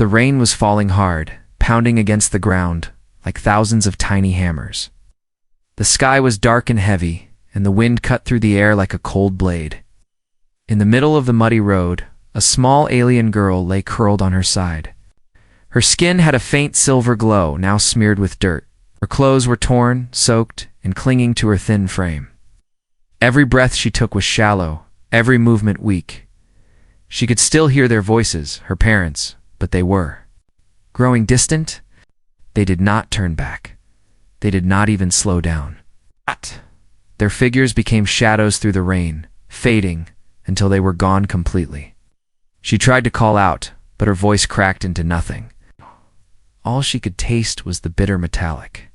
The rain was falling hard, pounding against the ground like thousands of tiny hammers. The sky was dark and heavy, and the wind cut through the air like a cold blade. In the middle of the muddy road, a small alien girl lay curled on her side. Her skin had a faint silver glow, now smeared with dirt. Her clothes were torn, soaked, and clinging to her thin frame. Every breath she took was shallow, every movement weak. She could still hear their voices, her parents', but they were growing distant. They did not turn back. They did not even slow down. Their figures became shadows through the rain, fading until they were gone completely. She tried to call out, but her voice cracked into nothing. All she could taste was the bitter metallic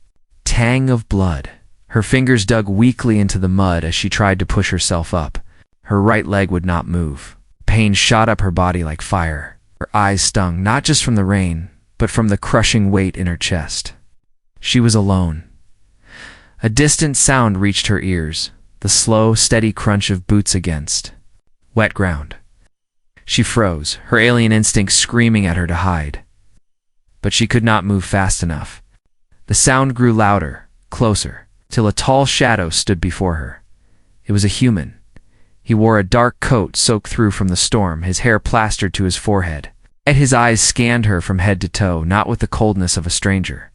tang of blood. Her fingers dug weakly into the mud as she tried to push herself up. Her right leg would not move. Pain shot up her body like fire. Her eyes stung, not just from the rain, but from the crushing weight in her chest. She was alone. A distant sound reached her ears, the slow, steady crunch of boots against wet ground. She froze, her alien instinct screaming at her to hide. But she could not move fast enough. The sound grew louder, closer, till a tall shadow stood before her. It was a human. He wore a dark coat soaked through from the storm, his hair plastered to his forehead. Yet his eyes scanned her from head to toe, not with the coldness of a stranger,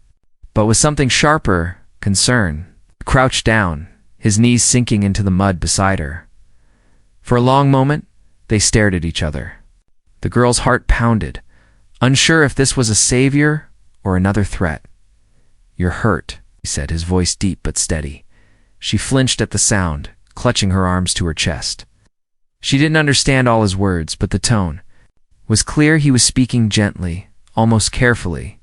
but with something sharper, concern. He crouched down, his knees sinking into the mud beside her. For a long moment, they stared at each other. The girl's heart pounded, unsure if this was a savior or another threat. "You're hurt," he said, his voice deep but steady. She flinched at the sound, clutching her arms to her chest. She didn't understand all his words, but the tone was clear. He was speaking gently, almost carefully.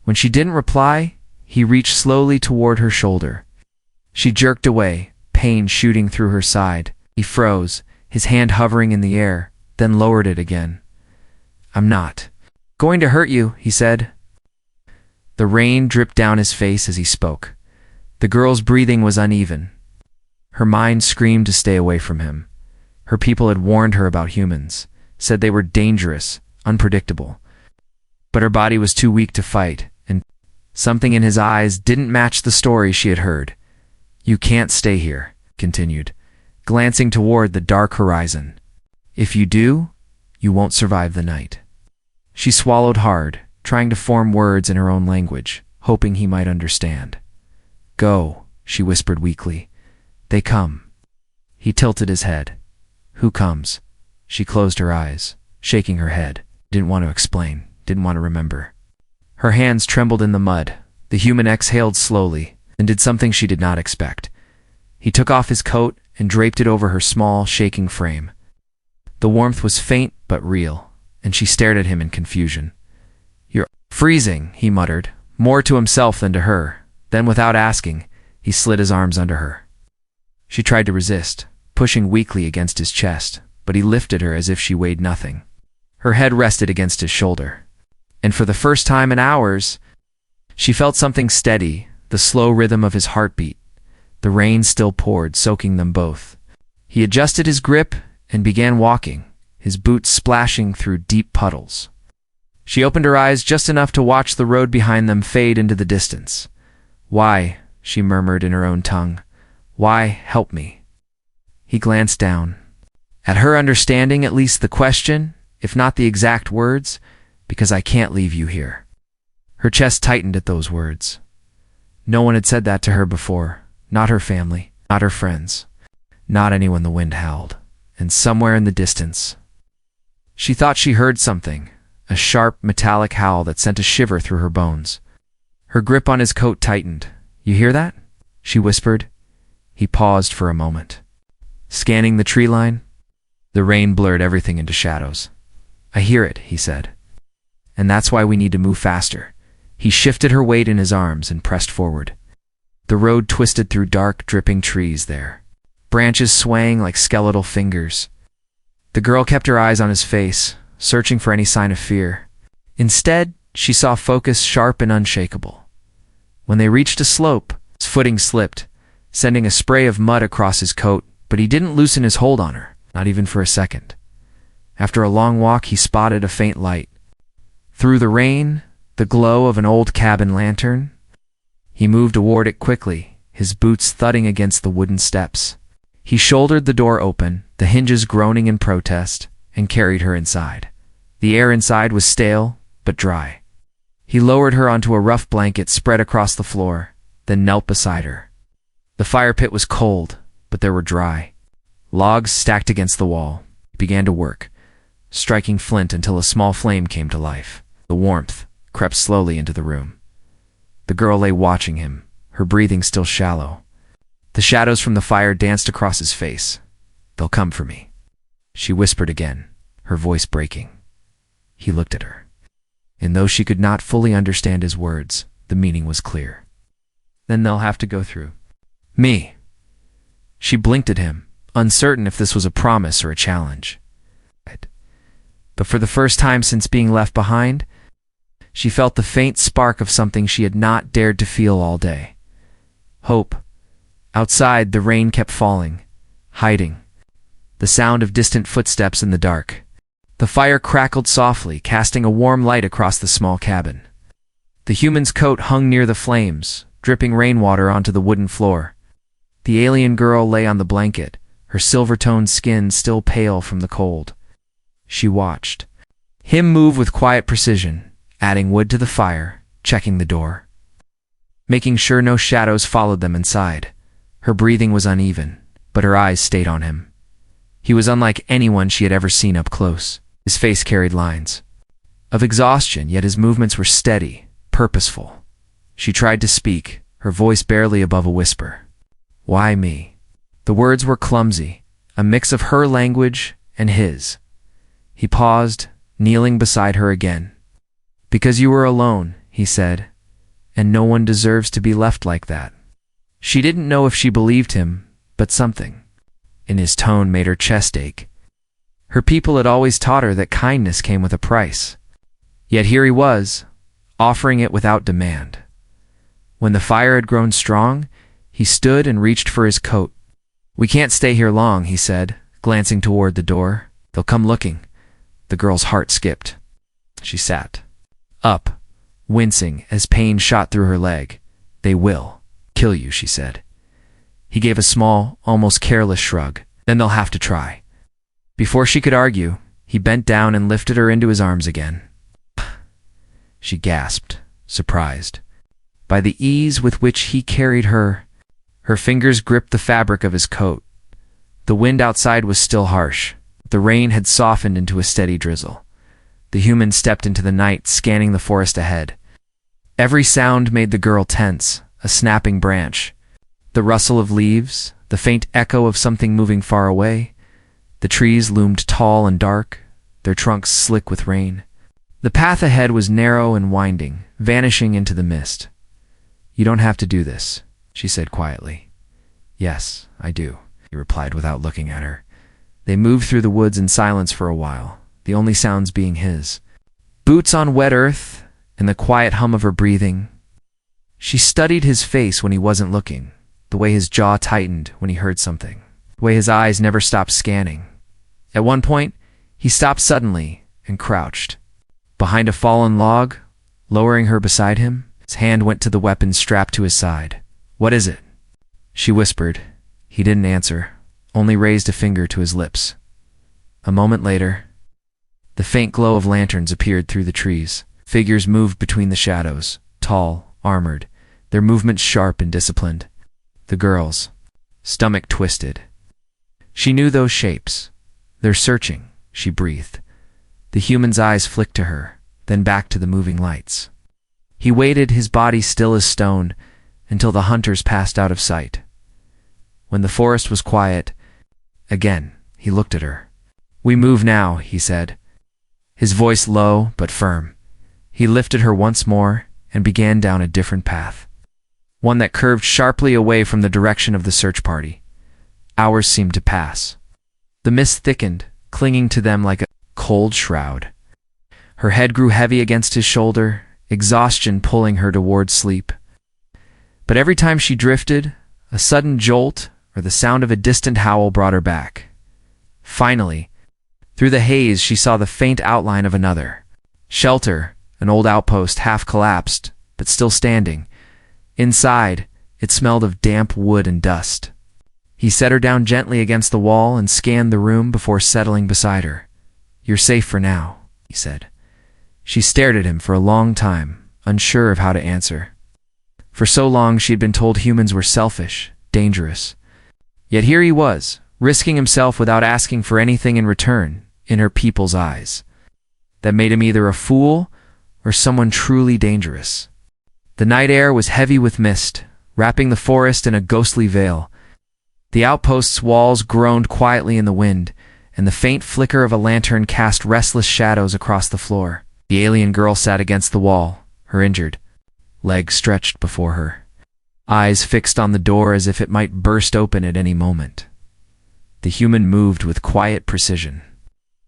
When she didn't reply, he reached slowly toward her shoulder. She jerked away, pain shooting through her side. He froze, his hand hovering in the air, then lowered it again. "I'm not going to hurt you," he said. The rain dripped down his face as he spoke. The girl's breathing was uneven. Her mind screamed to stay away from him. Her people had warned her about humans, said they were dangerous, unpredictable. But her body was too weak to fight, and something in his eyes didn't match the story she had heard. "You can't stay here," continued, glancing toward the dark horizon. "If you do, you won't survive the night." She swallowed hard, trying to form words in her own language, hoping he might understand. "Go," she whispered weakly. "They come." He tilted his head. "Who comes?" She closed her eyes, shaking her head. Didn't want to explain, didn't want to remember. Her hands trembled in the mud. The human exhaled slowly, and did something she did not expect. He took off his coat and draped it over her small, shaking frame. The warmth was faint but real, and she stared at him in confusion. "You're freezing," he muttered, more to himself than to her. Then, without asking, he slid his arms under her. She tried to resist, pushing weakly against his chest, but he lifted her as if she weighed nothing. Her head rested against his shoulder, and for the first time in hours, she felt something steady, the slow rhythm of his heartbeat. The rain still poured, soaking them both. He adjusted his grip and began walking, his boots splashing through deep puddles. She opened her eyes just enough to watch the road behind them fade into the distance. "Why?" she murmured in her own tongue. "Why help me?" He glanced down. At her understanding, at least the question, if not the exact words, "Because I can't leave you here." Her chest tightened at those words. No one had said that to her before. Not her family, not her friends, not anyone the wind howled. And somewhere in the distance, she thought she heard something, a sharp, metallic howl that sent a shiver through her bones. Her grip on his coat tightened. "You hear that?" she whispered. He paused for a moment, scanning the tree line. The rain blurred everything into shadows. "I hear it," he said. "And that's why we need to move faster." He shifted her weight in his arms and pressed forward. The road twisted through dark, dripping trees there, branches swaying like skeletal fingers. The girl kept her eyes on his face, searching for any sign of fear. Instead, she saw focus sharp and unshakable. When they reached a slope, his footing slipped, sending a spray of mud across his coat, but he didn't loosen his hold on her, not even for a second. After a long walk, he spotted a faint light. Through the rain, the glow of an old cabin lantern. He moved toward it quickly, his boots thudding against the wooden steps. He shouldered the door open, the hinges groaning in protest, and carried her inside. The air inside was stale, but dry. He lowered her onto a rough blanket spread across the floor, then knelt beside her. The fire pit was cold, but there were dry logs stacked against the wall. He began to work, striking flint until a small flame came to life. The warmth crept slowly into the room. The girl lay watching him, her breathing still shallow. The shadows from the fire danced across his face. "They'll come for me," she whispered again, her voice breaking. He looked at her, and though she could not fully understand his words, the meaning was clear. "Then they'll have to go through me." She blinked at him, uncertain if this was a promise or a challenge. But for the first time since being left behind, she felt the faint spark of something she had not dared to feel all day. Hope. Outside, the rain kept falling, hiding. The sound of distant footsteps in the dark. The fire crackled softly, casting a warm light across the small cabin. The human's coat hung near the flames, dripping rainwater onto the wooden floor. The alien girl lay on the blanket, her silver-toned skin still pale from the cold. She watched him move with quiet precision, adding wood to the fire, checking the door, making sure no shadows followed them inside. Her breathing was uneven, but her eyes stayed on him. He was unlike anyone she had ever seen up close. His face carried lines of exhaustion, yet his movements were steady, purposeful. She tried to speak, her voice barely above a whisper. "Why me?" The words were clumsy, a mix of her language and his. He paused, kneeling beside her again. "Because you were alone," he said, "and no one deserves to be left like that." She didn't know if she believed him, but something in his tone made her chest ache. Her people had always taught her that kindness came with a price. Yet here he was, offering it without demand. When the fire had grown strong, he stood and reached for his coat. "We can't stay here long," he said, glancing toward the door. "They'll come looking." The girl's heart skipped. She sat up, wincing as pain shot through her leg. "They will kill you," she said. He gave a small, almost careless shrug. "Then they'll have to try." Before she could argue, he bent down and lifted her into his arms again. She gasped, surprised by the ease with which he carried her. Her fingers gripped the fabric of his coat. The wind outside was still harsh. The rain had softened into a steady drizzle. The human stepped into the night, scanning the forest ahead. Every sound made the girl tense, a snapping branch, the rustle of leaves, the faint echo of something moving far away. The trees loomed tall and dark, their trunks slick with rain. The path ahead was narrow and winding, vanishing into the mist. "You don't have to do this," she said quietly. "Yes, I do," he replied without looking at her. They moved through the woods in silence for a while, the only sounds being his boots on wet earth and the quiet hum of her breathing. She studied his face when he wasn't looking, the way his jaw tightened when he heard something, the way his eyes never stopped scanning. At one point, he stopped suddenly and crouched behind a fallen log, lowering her beside him. His hand went to the weapon strapped to his side. "What is it?" she whispered. He didn't answer, only raised a finger to his lips. A moment later, the faint glow of lanterns appeared through the trees. Figures moved between the shadows, tall, armored, their movements sharp and disciplined. The girl's stomach twisted. She knew those shapes. "They're searching," she breathed. The human's eyes flicked to her, then back to the moving lights. He waited, his body still as stone, until the hunters passed out of sight. When the forest was quiet, again, he looked at her. "We move now," he said, his voice low but firm. He lifted her once more and began down a different path, one that curved sharply away from the direction of the search party. Hours seemed to pass. The mist thickened, clinging to them like a cold shroud. Her head grew heavy against his shoulder, exhaustion pulling her toward sleep. But every time she drifted, a sudden jolt or the sound of a distant howl brought her back. Finally, through the haze, she saw the faint outline of another shelter, an old outpost half collapsed, but still standing. Inside, it smelled of damp wood and dust. He set her down gently against the wall and scanned the room before settling beside her. "You're safe for now," he said. She stared at him for a long time, unsure of how to answer. For so long she had been told humans were selfish, dangerous. Yet here he was, risking himself without asking for anything in return, in her people's eyes. That made him either a fool or someone truly dangerous. The night air was heavy with mist, wrapping the forest in a ghostly veil. The outpost's walls groaned quietly in the wind, and the faint flicker of a lantern cast restless shadows across the floor. The alien girl sat against the wall, her injured legs stretched before her, eyes fixed on the door as if it might burst open at any moment. The human moved with quiet precision,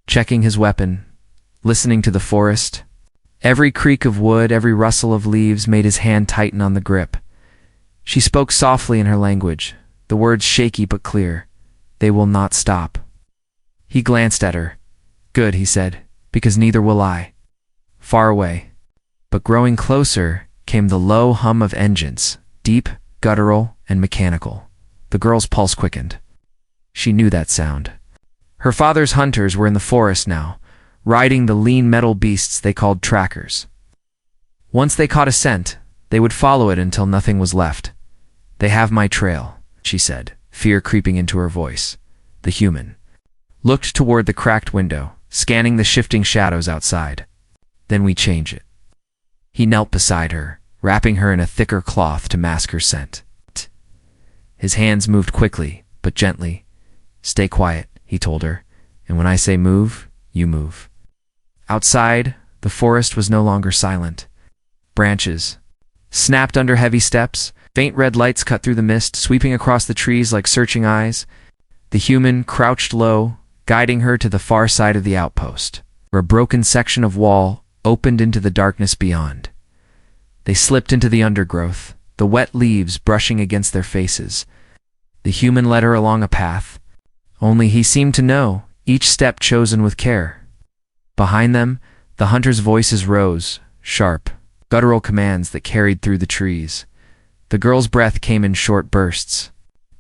checking his weapon, listening to the forest. Every creak of wood, every rustle of leaves made his hand tighten on the grip. She spoke softly in her language, the words shaky but clear. "They will not stop." He glanced at her. "Good," he said, "because neither will I." Far away, but growing closer, came the low hum of engines, deep, guttural, and mechanical. The girl's pulse quickened. She knew that sound. Her father's hunters were in the forest now, riding the lean metal beasts they called trackers. Once they caught a scent, they would follow it until nothing was left. "They have my trail," she said, fear creeping into her voice. The human looked toward the cracked window, scanning the shifting shadows outside. "Then we change it." He knelt beside her, wrapping her in a thicker cloth to mask her scent. His hands moved quickly, but gently. "Stay quiet," he told her, "and when I say move, you move." Outside, the forest was no longer silent. Branches snapped under heavy steps, faint red lights cut through the mist, sweeping across the trees like searching eyes. The human crouched low, guiding her to the far side of the outpost, where a broken section of wall opened into the darkness beyond. They slipped into the undergrowth, the wet leaves brushing against their faces. The human led her along a path, only he seemed to know, each step chosen with care. Behind them, the hunters' voices rose, sharp, guttural commands that carried through the trees. The girl's breath came in short bursts,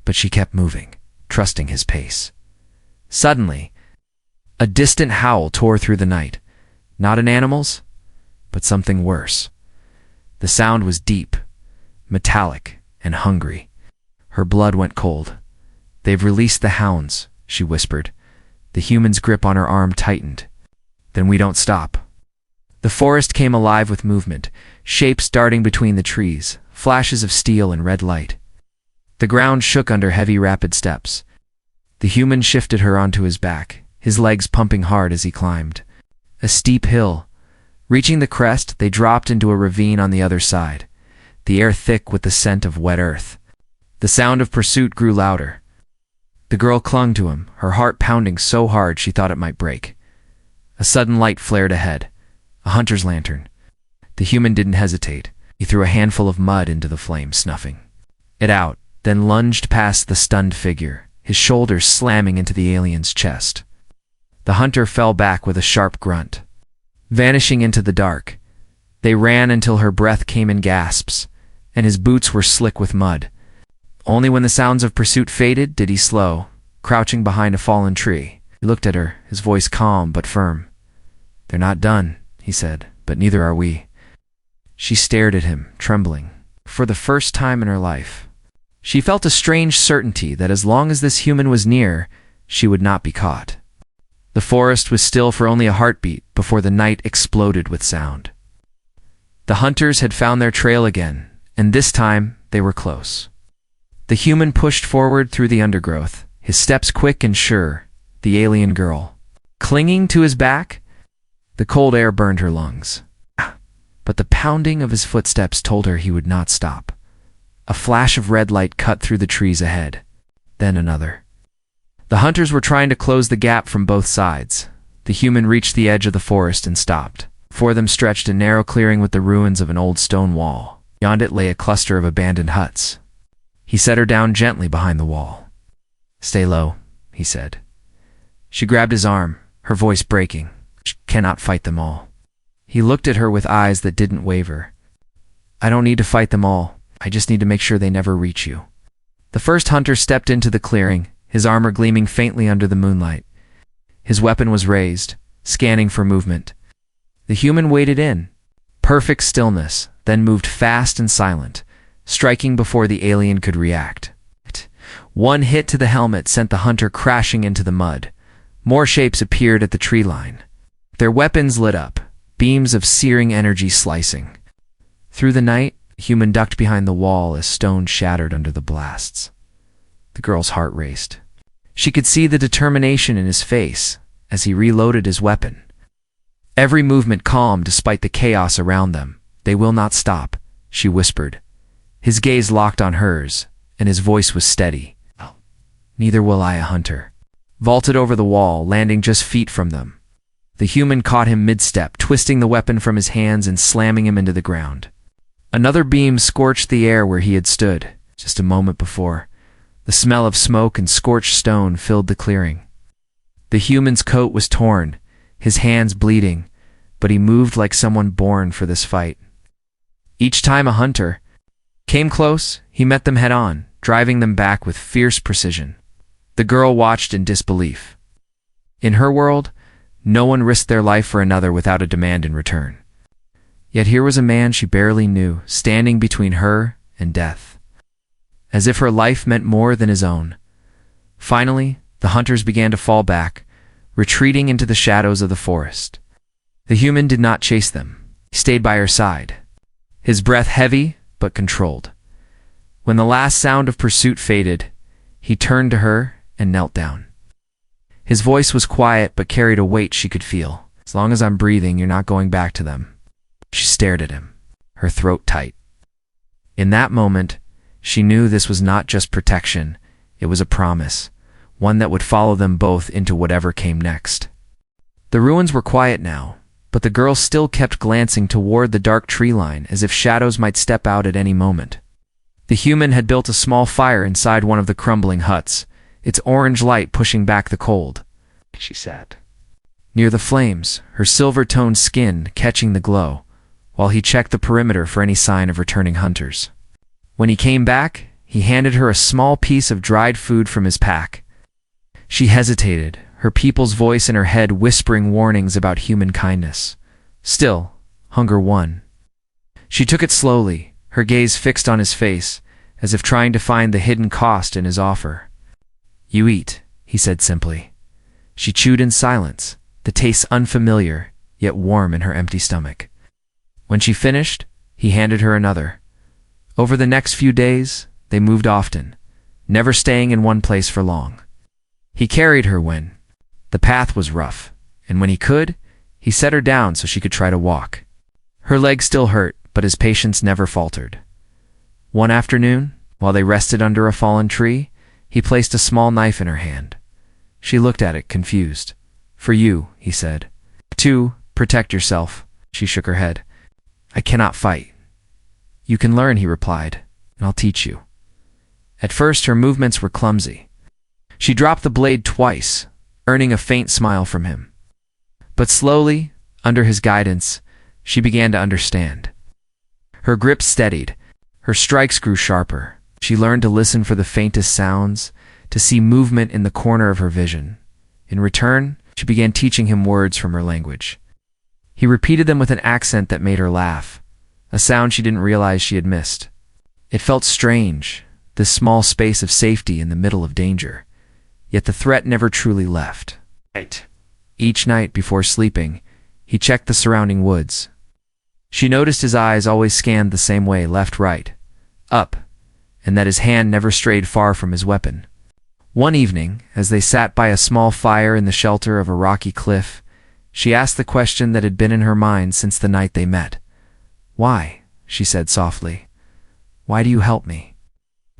but she kept moving, trusting his pace. Suddenly, a distant howl tore through the night. Not an animal's, but something worse. The sound was deep, metallic, and hungry. Her blood went cold. "They've released the hounds," she whispered. The human's grip on her arm tightened. "Then we don't stop." The forest came alive with movement, shapes darting between the trees, flashes of steel and red light. The ground shook under heavy, rapid steps. The human shifted her onto his back, his legs pumping hard as he climbed. A steep hill. Reaching the crest, they dropped into a ravine on the other side, the air thick with the scent of wet earth. The sound of pursuit grew louder. The girl clung to him, her heart pounding so hard she thought it might break. A sudden light flared ahead, a hunter's lantern. The human didn't hesitate. He threw a handful of mud into the flame, snuffing it out, then lunged past the stunned figure, his shoulders slamming into the alien's chest. The hunter fell back with a sharp grunt, vanishing into the dark. They ran until her breath came in gasps, and his boots were slick with mud. Only when the sounds of pursuit faded did he slow, crouching behind a fallen tree. He looked at her, his voice calm but firm. "They're not done," he said, "but neither are we." She stared at him, trembling. For the first time in her life, she felt a strange certainty that as long as this human was near, she would not be caught. The forest was still for only a heartbeat before the night exploded with sound. The hunters had found their trail again, and this time they were close. The human pushed forward through the undergrowth, his steps quick and sure, the alien girl clinging to his back. The cold air burned her lungs, but the pounding of his footsteps told her he would not stop. A flash of red light cut through the trees ahead, then another. The hunters were trying to close the gap from both sides. The human reached the edge of the forest and stopped. Before them stretched a narrow clearing with the ruins of an old stone wall. Beyond it lay a cluster of abandoned huts. He set her down gently behind the wall. "Stay low," he said. She grabbed his arm, her voice breaking. "She cannot fight them all." He looked at her with eyes that didn't waver. I don't need to fight them all. I just need to make sure they never reach you. The first hunter stepped into the clearing, his armor gleaming faintly under the moonlight. His weapon was raised, scanning for movement. The human waded in. Perfect stillness, then moved fast and silent, striking before the alien could react. One hit to the helmet sent the hunter crashing into the mud. More shapes appeared at the tree line. Their weapons lit up, beams of searing energy slicing. Through the night, the human ducked behind the wall as stone shattered under the blasts. The girl's heart raced. She could see the determination in his face as he reloaded his weapon. Every movement calm despite the chaos around them. They will not stop, she whispered. His gaze locked on hers, and his voice was steady. Neither will I, a hunter. Vaulted over the wall, landing just feet from them. The human caught him mid-step, twisting the weapon from his hands and slamming him into the ground. Another beam scorched the air where he had stood, just a moment before. The smell of smoke and scorched stone filled the clearing. The human's coat was torn, his hands bleeding, but he moved like someone born for this fight. Each time a hunter came close, he met them head-on, driving them back with fierce precision. The girl watched in disbelief. In her world, no one risked their life for another without a demand in return. Yet here was a man she barely knew, standing between her and death. As if her life meant more than his own. Finally, the hunters began to fall back, retreating into the shadows of the forest. The human did not chase them. He stayed by her side, his breath heavy but controlled. When the last sound of pursuit faded, he turned to her and knelt down. His voice was quiet but carried a weight she could feel. As long as I'm breathing, you're not going back to them. She stared at him, her throat tight. In that moment, she knew this was not just protection, it was a promise, one that would follow them both into whatever came next. The ruins were quiet now, but the girl still kept glancing toward the dark tree line as if shadows might step out at any moment. The human had built a small fire inside one of the crumbling huts, its orange light pushing back the cold. She sat near the flames, her silver-toned skin catching the glow, while he checked the perimeter for any sign of returning hunters. When he came back, he handed her a small piece of dried food from his pack. She hesitated, her people's voice in her head whispering warnings about human kindness. Still, hunger won. She took it slowly, her gaze fixed on his face, as if trying to find the hidden cost in his offer. You eat, he said simply. She chewed in silence, the taste unfamiliar, yet warm in her empty stomach. When she finished, he handed her another. Over the next few days, they moved often, never staying in one place for long. He carried her when the path was rough, and when he could, he set her down so she could try to walk. Her legs still hurt, but his patience never faltered. One afternoon, while they rested under a fallen tree, he placed a small knife in her hand. She looked at it, confused. For you, he said. To protect yourself, she shook her head. I cannot fight. You can learn, he replied, and I'll teach you. At first, her movements were clumsy. She dropped the blade twice, earning a faint smile from him. But slowly, under his guidance, she began to understand. Her grip steadied, her strikes grew sharper. She learned to listen for the faintest sounds, to see movement in the corner of her vision. In return, she began teaching him words from her language. He repeated them with an accent that made her laugh, a sound she didn't realize she had missed. It felt strange, this small space of safety in the middle of danger, yet the threat never truly left. Each night before sleeping, he checked the surrounding woods. She noticed his eyes always scanned the same way, left, right, up, and that his hand never strayed far from his weapon. One evening, as they sat by a small fire in the shelter of a rocky cliff, she asked the question that had been in her mind since the night they met. Why? She said softly. Why do you help me?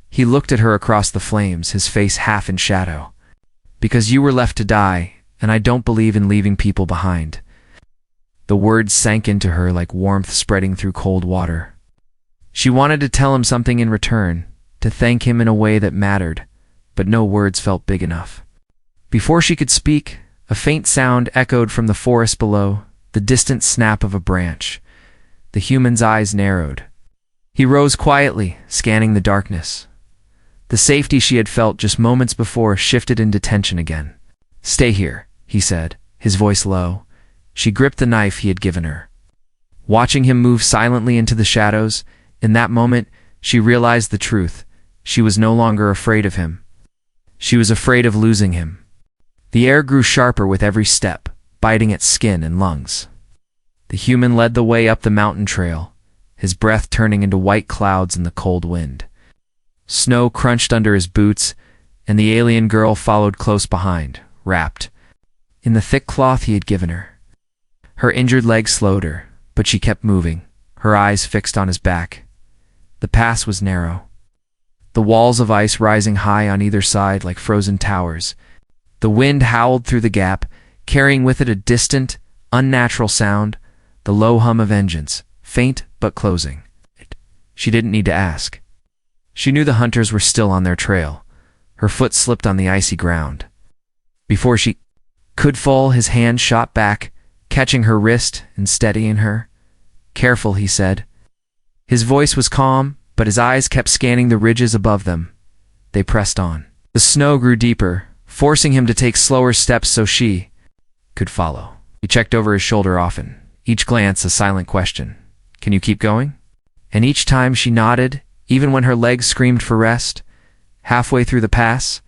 He looked at her across the flames, his face half in shadow. Because you were left to die, and I don't believe in leaving people behind. The words sank into her like warmth spreading through cold water. She wanted to tell him something in return, to thank him in a way that mattered, but no words felt big enough. Before she could speak, a faint sound echoed from the forest below, the distant snap of a branch. The human's eyes narrowed. He rose quietly, scanning the darkness. The safety she had felt just moments before shifted into tension again. "Stay here," he said, his voice low. She gripped the knife he had given her. Watching him move silently into the shadows, in that moment, she realized the truth. She was no longer afraid of him. She was afraid of losing him. The air grew sharper with every step, biting at skin and lungs. The human led the way up the mountain trail, his breath turning into white clouds in the cold wind. Snow crunched under his boots, and the alien girl followed close behind, wrapped in the thick cloth he had given her. Her injured leg slowed her, but she kept moving, her eyes fixed on his back. The pass was narrow, the walls of ice rising high on either side like frozen towers. The wind howled through the gap, carrying with it a distant, unnatural sound, the low hum of engines, faint but closing. She didn't need to ask. She knew the hunters were still on their trail. Her foot slipped on the icy ground. Before she could fall, his hand shot back, catching her wrist and steadying her. "Careful," he said. His voice was calm, but his eyes kept scanning the ridges above them. They pressed on. The snow grew deeper, forcing him to take slower steps so she could follow. He checked over his shoulder often, each glance a silent question. "Can you keep going?" And each time she nodded, even when her legs screamed for rest. Halfway through the pass,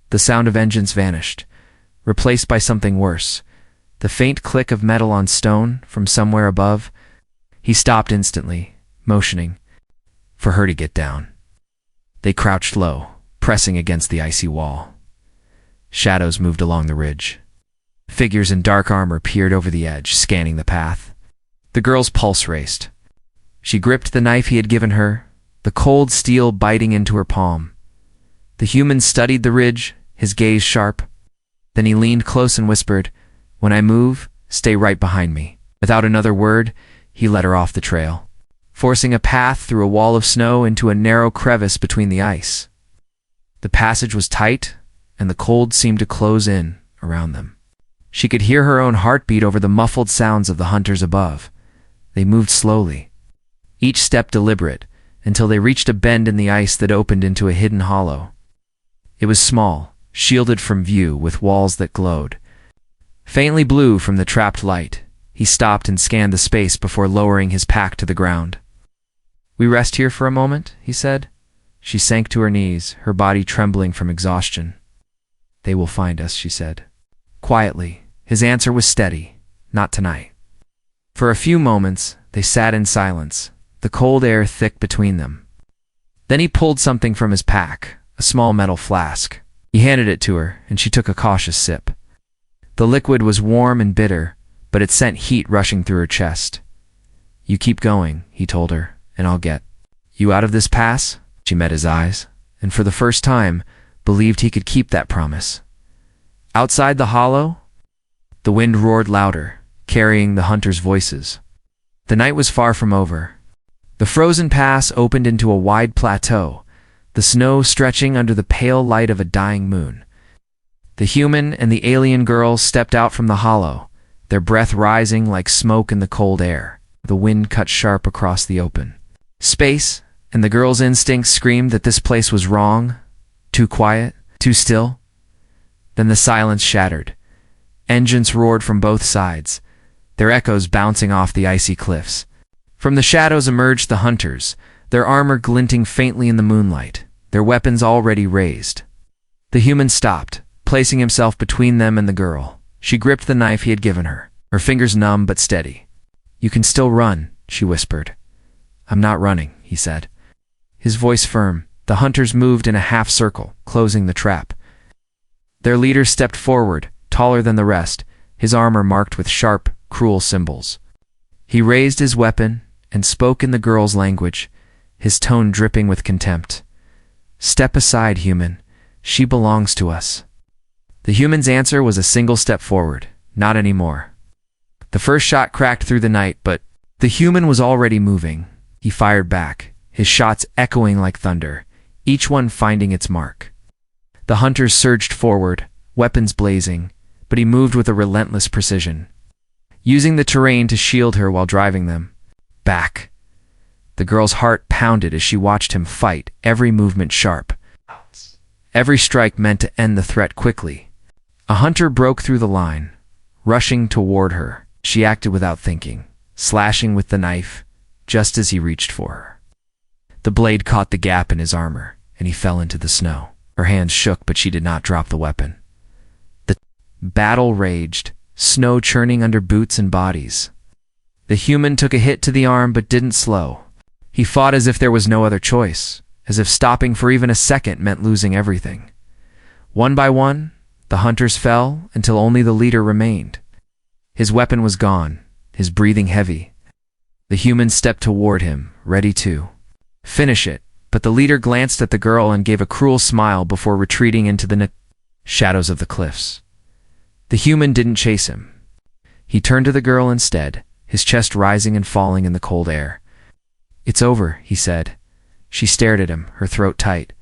the sound of engines vanished, replaced by something worse. The faint click of metal on stone from somewhere above. He stopped instantly, motioning for her to get down. They crouched low, pressing against the icy wall. Shadows moved along the ridge. Figures in dark armor peered over the edge, scanning the path. The girl's pulse raced. She gripped the knife he had given her, the cold steel biting into her palm. The human studied the ridge, his gaze sharp. Then he leaned close and whispered, "When I move, stay right behind me." Without another word, he led her off the trail, forcing a path through a wall of snow into a narrow crevice between the ice. The passage was tight, and the cold seemed to close in around them. She could hear her own heartbeat over the muffled sounds of the hunters above. They moved slowly, each step deliberate, until they reached a bend in the ice that opened into a hidden hollow. It was small, shielded from view with walls that glowed faintly blue from the trapped light. He stopped and scanned the space before lowering his pack to the ground. "We rest here for a moment," he said. She sank to her knees, her body trembling from exhaustion. "They will find us," she said. Quietly, his answer was steady. "Not tonight." For a few moments, they sat in silence, the cold air thick between them. Then he pulled something from his pack, a small metal flask. He handed it to her, and she took a cautious sip. The liquid was warm and bitter, but it sent heat rushing through her chest. "You keep going," he told her, "and I'll get you out of this pass." She met his eyes, and for the first time, believed he could keep that promise. Outside the hollow, the wind roared louder, carrying the hunters' voices. The night was far from over. The frozen pass opened into a wide plateau, the snow stretching under the pale light of a dying moon. The human and the alien girl stepped out from the hollow, their breath rising like smoke in the cold air. The wind cut sharp across the open space, and the girl's instincts screamed that this place was wrong, too quiet, too still. Then the silence shattered. Engines roared from both sides, their echoes bouncing off the icy cliffs. From the shadows emerged the hunters, their armor glinting faintly in the moonlight, their weapons already raised. The human stopped, placing himself between them and the girl. She gripped the knife he had given her, her fingers numb but steady. "You can still run," she whispered. "I'm not running," he said. His voice firm, the hunters moved in a half circle, closing the trap. Their leader stepped forward, taller than the rest, his armor marked with sharp, cruel symbols. He raised his weapon and spoke in the girl's language, his tone dripping with contempt. "Step aside, human. She belongs to us." The human's answer was a single step forward. "Not anymore." The first shot cracked through the night, but the human was already moving. He fired back, his shots echoing like thunder, each one finding its mark. The hunters surged forward, weapons blazing, but he moved with a relentless precision. using the terrain to shield her while driving them back. The girl's heart pounded as she watched him fight, every movement sharp. Every strike meant to end the threat quickly. A hunter broke through the line, rushing toward her. She acted without thinking, slashing with the knife just as he reached for her. The blade caught the gap in his armor, and he fell into the snow. Her hands shook, but she did not drop the weapon. The battle raged, snow churning under boots and bodies. The human took a hit to the arm but didn't slow. He fought as if there was no other choice, as if stopping for even a second meant losing everything. One by one, the hunters fell until only the leader remained. His weapon was gone, his breathing heavy. The human stepped toward him, ready to finish it, but the leader glanced at the girl and gave a cruel smile before retreating into the shadows of the cliffs. The human didn't chase him. He turned to the girl instead, his chest rising and falling in the cold air. "It's over," he said. She stared at him, her throat tight.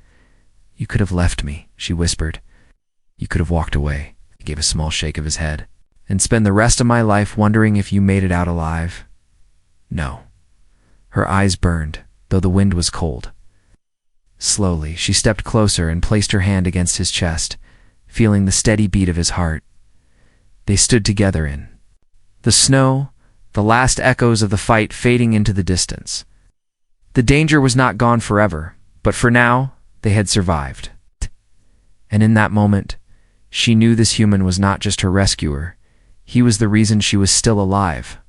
"You could have left me," she whispered. "You could have walked away." He gave a small shake of his head. "And spend the rest of my life wondering if you made it out alive?" "No." Her eyes burned, though the wind was cold. Slowly, she stepped closer and placed her hand against his chest, feeling the steady beat of his heart. They stood together in the snow, the last echoes of the fight fading into the distance. The danger was not gone forever, but for now, they had survived. And in that moment, she knew this human was not just her rescuer. He was the reason she was still alive.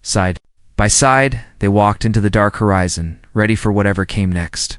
Side by side, they walked into the dark horizon, ready for whatever came next.